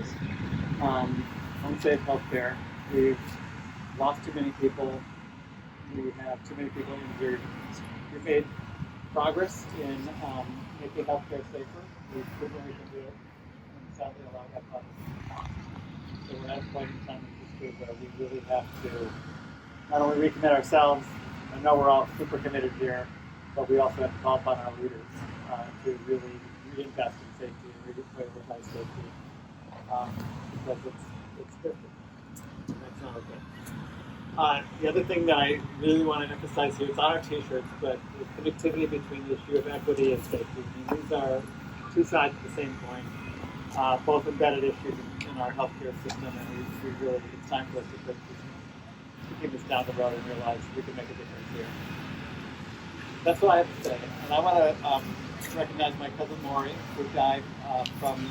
is unsafe healthcare. We've lost too many people. We have too many people injured. We've made progress in making healthcare safer. We've proven we can do it, and sadly, a lot of that progress is not. So we're at a point in time in history where we really have to not only recommit ourselves. I know we're all super committed here, but we also have to call upon our leaders to really reinvest in safety and reprioritize safety because it's different. That's not okay. The other thing that I really want to emphasize here, it's on our t-shirts, but the connectivity between the issue of equity and safety. I mean, these are two sides of the same coin, both embedded issues in our healthcare system, and we really, it's time for us to keep this down the road and realize we can make a difference here. That's what I have to say. And I want to recognize my cousin Maury, who died from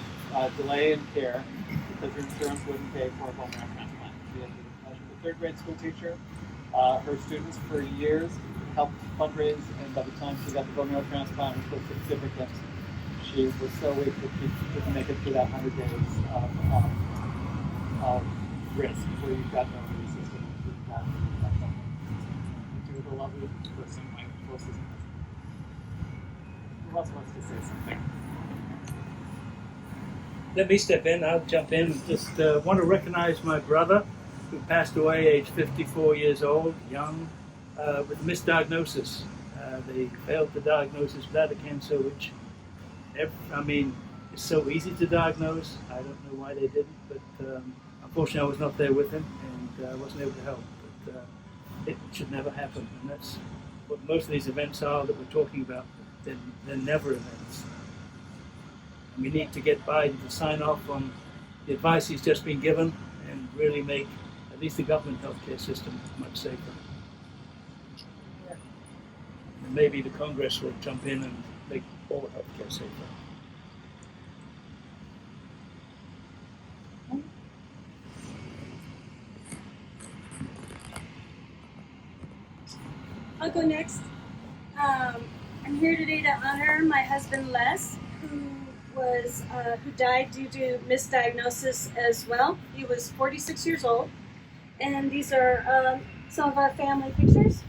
delay in care because her insurance wouldn't pay for a bone marrow transplant. She was a third grade school teacher. Her students for years helped fundraise, and by the time she got the bone marrow transplant, which was significant, she was so weak that she couldn't make it through that 100 days of risk where you've got no immune system. She was a lovely person, my closest cousin. Who else wants to say something? Let me step in. I'll jump in. Just want to recognize my brother who passed away age 54 years old, young, with a misdiagnosis. They failed to diagnose his bladder cancer, which, it's so easy to diagnose. I don't know why they didn't, but unfortunately I was not there with him and I wasn't able to help. But it should never happen, and that's what most of these events are that we're talking about. They're never events. And we need to get Biden to sign off on the advice he's just been given and really make at least the government healthcare system much safer. And maybe the Congress will jump in and make all healthcare safer. I'll go next. I'm here today to honor my husband Les, who died due to misdiagnosis as well. He was 46 years old, and these are some of our family pictures.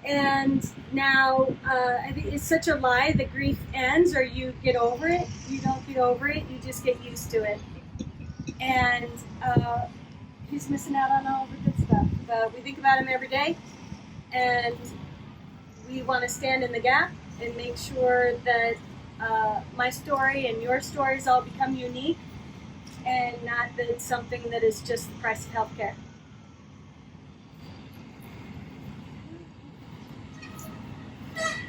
And now I think it's such a lie that grief ends or you get over it. You don't get over it, you just get used to it. And he's missing out on all the good stuff. We think about him every day, and we want to stand in the gap and make sure that my story and your stories all become unique and not that it's something that is just the price of healthcare.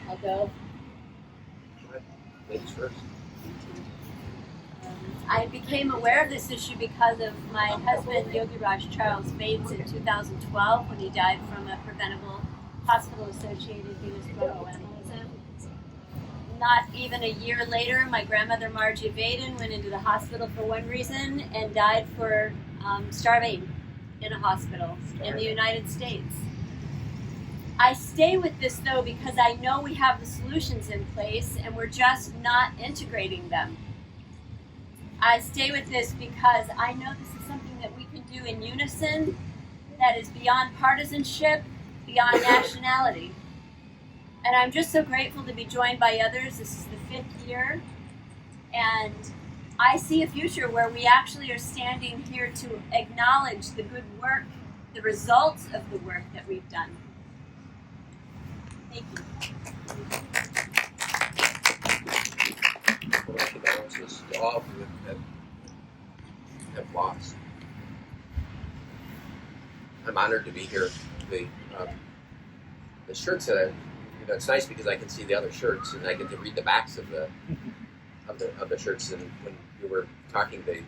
I'll go. Ladies first. I became aware of this issue because of my husband, Yogi Raj Charles Bates, in 2012 when he died from a preventable hospital-associated venous thromboembolism. Not even a year later, my grandmother Margie Vaden went into the hospital for one reason and died for starving in a hospital in the United States. I stay with this though because I know we have the solutions in place and we're just not integrating them. I stay with this because I know this is something that we can do in unison that is beyond partisanship, beyond nationality. And I'm just so grateful to be joined by others. This is the 5th year, and I see a future where we actually are standing here to acknowledge the good work, the results of the work that we've done. Thank you. Well, condolences to all of you that have lost. I'm honored to be here. The shirts that it's nice because I can see the other shirts and I get to read the backs of the shirts. And when you were talking, the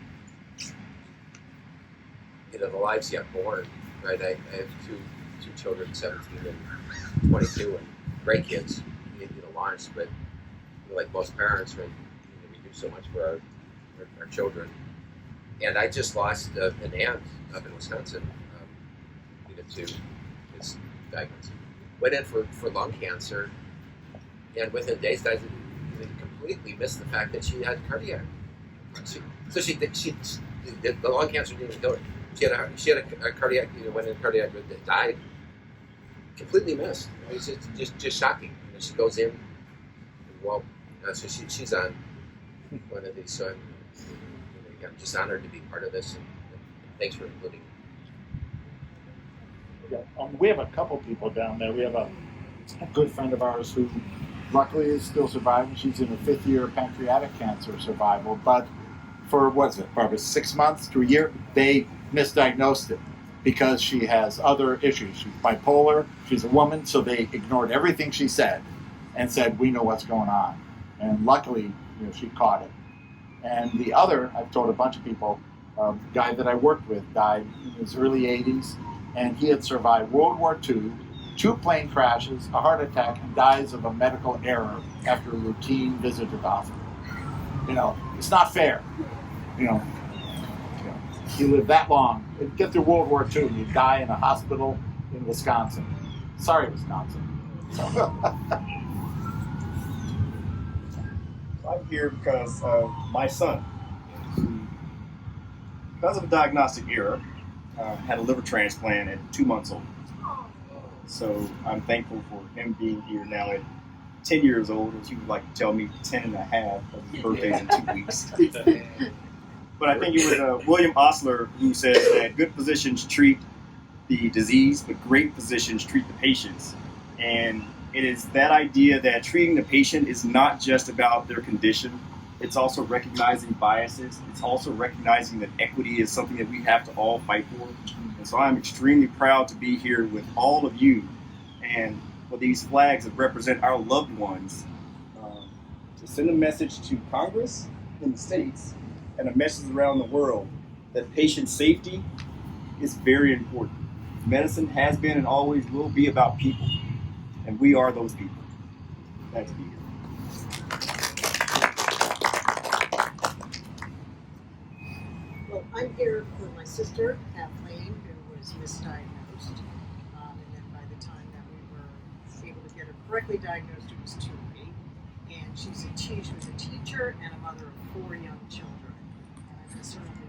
lives yet born, right? I have two children, 17 and 22, and great kids, Lawrence, but like most parents, right? We do so much for our children. And I just lost an aunt up in Wisconsin to his diagnosis. Went in for lung cancer, and within days, completely missed the fact that she had cardiac. She the lung cancer didn't even kill her. She had a cardiac, went in cardiac, died. Completely missed. It's just shocking. And she goes in, and well, so she's on one of these. So I'm just honored to be part of this, and thanks for including me. Yeah, we have a couple people down there. We have a good friend of ours who luckily is still surviving. She's in her 5th year of pancreatic cancer survival, but for, what's it, Barbara, 6 months to a year, they misdiagnosed it because she has other issues. She's bipolar, she's a woman, so they ignored everything she said and said, we know what's going on. And luckily, she caught it. And the other, I've told a bunch of people, the guy that I worked with died in his early 80s, and he had survived World War II, 2 plane crashes, a heart attack, and dies of a medical error after a routine visit to the hospital. It's not fair. You live that long, get through World War II, you die in a hospital in Wisconsin. Sorry, Wisconsin. I'm here because of my son, who, because of a diagnostic error, had a liver transplant at 2 months old. So I'm thankful for him being here now at 10 years old, as you would like to tell me 10 and a half, because his birthday's in 2 weeks. But I think it was William Osler who says that good physicians treat the disease, but great physicians treat the patients. And it is that idea that treating the patient is not just about their condition. It's also recognizing biases. It's also recognizing that equity is something that we have to all fight for. And so I'm extremely proud to be here with all of you and for these flags that represent our loved ones, to send a message to Congress in the states and a message around the world that patient safety is very important. Medicine has been and always will be about people, and we are those people. Glad to be here. Well, I'm here with my sister, Kathleen, who was misdiagnosed. And then by the time that we were able to get her correctly diagnosed, it was too late. And she was a teacher and a mother of 4 young children. And I miss her every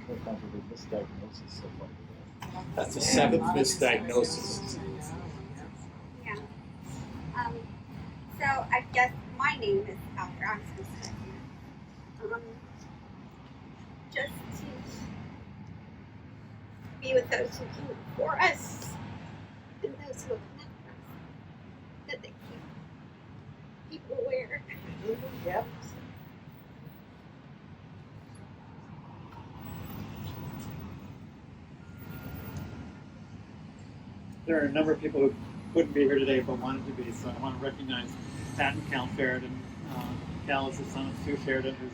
What kind of a misdiagnosis so far? That's the 7th misdiagnosis. Yeah. So I guess my name is Alfred. I'm supposed to just to be with those who came before us and those who have left us, that they keep people aware. Yep. There are a number of people who couldn't be here today but wanted to be, so I want to recognize Pat and Cal Sheridan. Cal is the son of Sue Sheridan, who's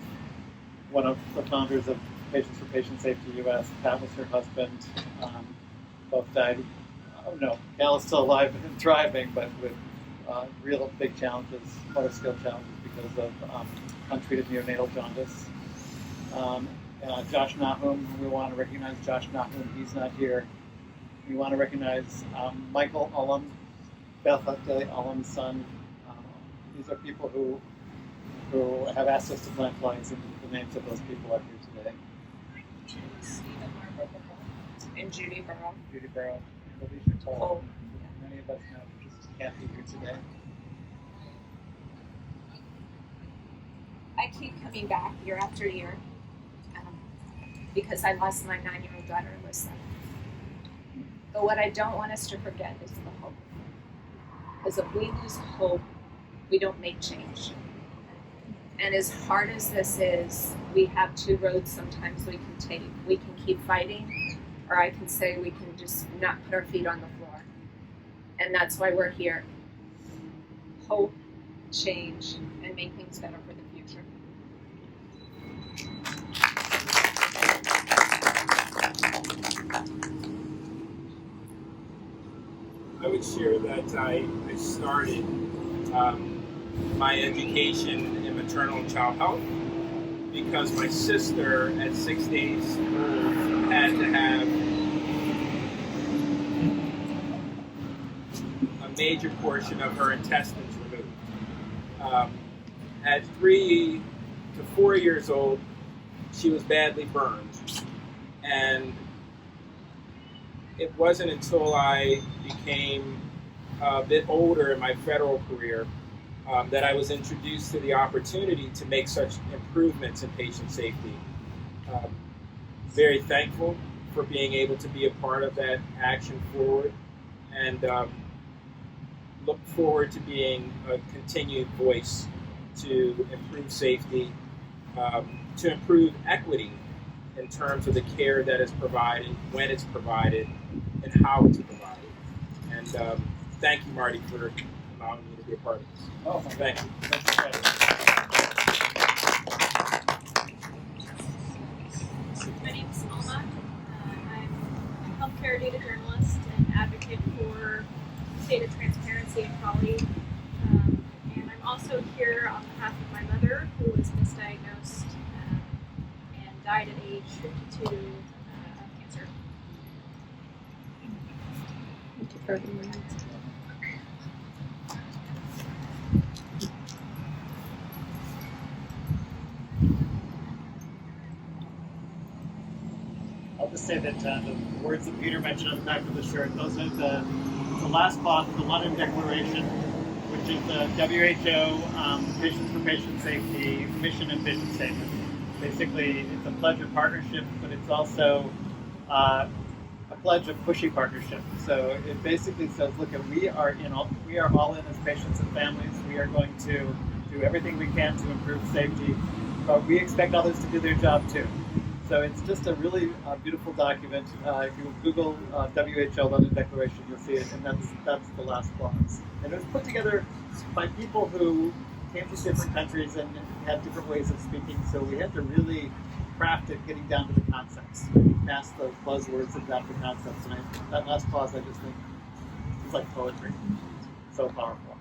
one of the founders of Patients for Patient Safety US. Pat was her husband. Both died. Oh no, Cal is still alive and thriving, but with real big challenges, motor skill challenges because of untreated neonatal jaundice. Josh Nahum, we want to recognize Josh Nahum. He's not here. We want to recognize Michael Ullum, Beth Daly Ullum's son. These are people who have asked us to plant flags, and the names of those people are here today. And Judy Burrow. Judy Burrow, and Alicia Toll. Oh. Many of us know just can't be here today. I keep coming back year after year because I lost my 9-year-old daughter, Alyssa. But what I don't want us to forget is the hope. Because if we lose hope, we don't make change. And as hard as this is, we have 2 roads sometimes we can take. We can keep fighting, or I can say we can just not put our feet on the floor. And that's why we're here. Hope, change, and make things better for the future. I would share that I started my education in maternal and child health because my sister at 6 days old had to have a major portion of her intestines removed. at 3 to 4 years old, she was badly burned. And it wasn't until I became a bit older in my federal career that I was introduced to the opportunity to make such improvements in patient safety. Very thankful for being able to be a part of that action forward, and look forward to being a continued voice to improve safety, to improve equity in terms of the care that is provided, when it's provided, and how it's provided. And thank you, Marty, for allowing me to be a part of this. Oh, Thank you. My name is Alma. I'm a healthcare data journalist and advocate for data transparency and quality. And I'm also here on behalf of my mother, who was misdiagnosed and died at age 52 of cancer. I'll just say that the words that Peter mentioned on the back of the shirt, those are the last clause of the London Declaration, which is the WHO Vision for Patient Safety mission and vision statement. Basically, it's a pledge of partnership, but it's also a pledge of pushy partnership. So it basically says, look, we are all in as patients and families. We are going to do everything we can to improve safety, but we expect others to do their job too. So it's just a really beautiful document. If you Google WHO London Declaration, you'll see it, and that's the last clause. And it was put together by people who came from different countries and had different ways of speaking, so we had to really craft it, getting down to the concepts, past the buzzwords and down to the concepts. And that last clause, I just think, is like poetry. So powerful.